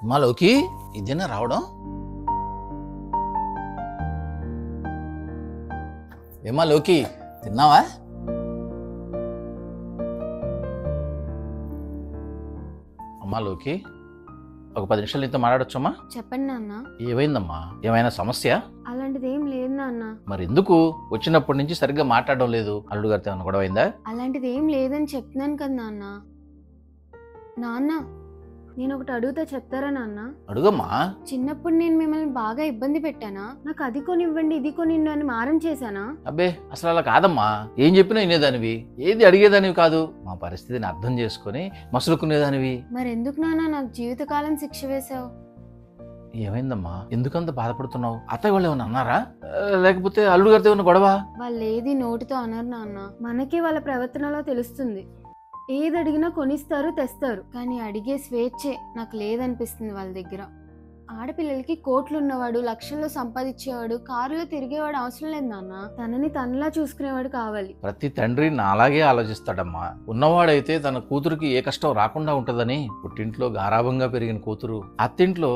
అమ్మాలోకి ఇదేనా రావడం? ఏమా లోకి, తిన్నావా? అమ్మాలోకి ఒక 10 నిమిషాలు నీతో మాట్లాడొచ్చమ్మా? చెప్పండి నాన్న. ఏమైందమ్మా? ఏమైనా సమస్య? అలాంటిది ఏం లేదు నాన్న. మరి ఎందుకు వచ్చినప్పటి నుంచి సరిగ్గా మాట్లాడడం లేదు? అల్లుడు గారితో ఏమైనా గొడవ అయిందా? అలాంటిది ఏం లేదని చెప్తున్నాను కదా నాన్న. నాన్న, నేను ఒకటి అడుగుతా చెప్తారా నాన్న? అడుగమ్మా. చిన్నప్పుడు నేను మిమ్మల్ని బాగా ఇబ్బంది పెట్టానా? నాకు అది కొనివ్వండి ఇది కొనివ్వండి అని మారం చేశానా? అబ్బే అసలు అలా కాదమ్మా. ఏం చెప్పినా వినేదానివి, ఏది అడిగేదానివి కాదు. మా పరిస్థితిని అర్థం చేసుకుని మసులుకునేదానివి. మరెందుకు నాన్న నాకు జీవితకాలం శిక్ష వేశావు? ఏమైందమ్మా? ఎందుకంత బాధపడుతున్నావు? అత్తయ్య వాళ్ళు ఏమైనా అన్నారా? లేకపోతే అల్లుడు గారితో ఏమైనా గొడవ? వాళ్ళు ఏది నోటితో అనరు నాన్న. మనకే వాళ్ళ ప్రవర్తనలో తెలుస్తుంది. ఏది అడిగినా కొనిస్తారు తెస్తారు, కానీ అడిగే స్వేచ్ఛే నాకు లేదనిపిస్తుంది వాళ్ళ దగ్గర. ఆడపిల్లలకి కోట్లు ఉన్నవాడు, లక్షల్లో సంపాదించేవాడు, కారులో తిరిగేవాడు అవసరం లేదు నాన్న. తనని తనలా చూసుకునేవాడు కావాలి. ప్రతి తండ్రి నాలాగే ఆలోచిస్తాడమ్మా. ఉన్నవాడైతే తన కూతురికి ఏ కష్టం రాకుండా ఉంటుందని. పుట్టింట్లో గారాభంగా పెరిగిన కూతురు అత్తింట్లో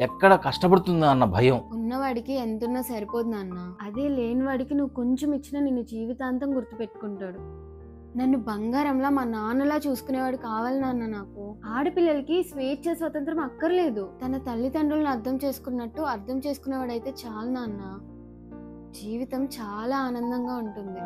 ఎక్కడ కష్టపడుతుందా అన్న భయం. ఉన్నవాడికి ఎంతున్నా సరిపోదు నాన్న. అదే లేనివాడికి నువ్వు కొంచెం ఇచ్చినా నిన్ను జీవితాంతం గుర్తుపెట్టుకుంటాడు. నన్ను బంగారంలా మా నాన్నలా చూసుకునేవాడు కావాలి నాన్న నాకు. ఆడపిల్లలకి స్వేచ్ఛ స్వతంత్రం అక్కర్లేదు. తన తల్లిదండ్రులను అర్థం చేసుకున్నట్టు అర్థం చేసుకునేవాడైతే చాలు నాన్న. జీవితం చాలా ఆనందంగా ఉంటుంది.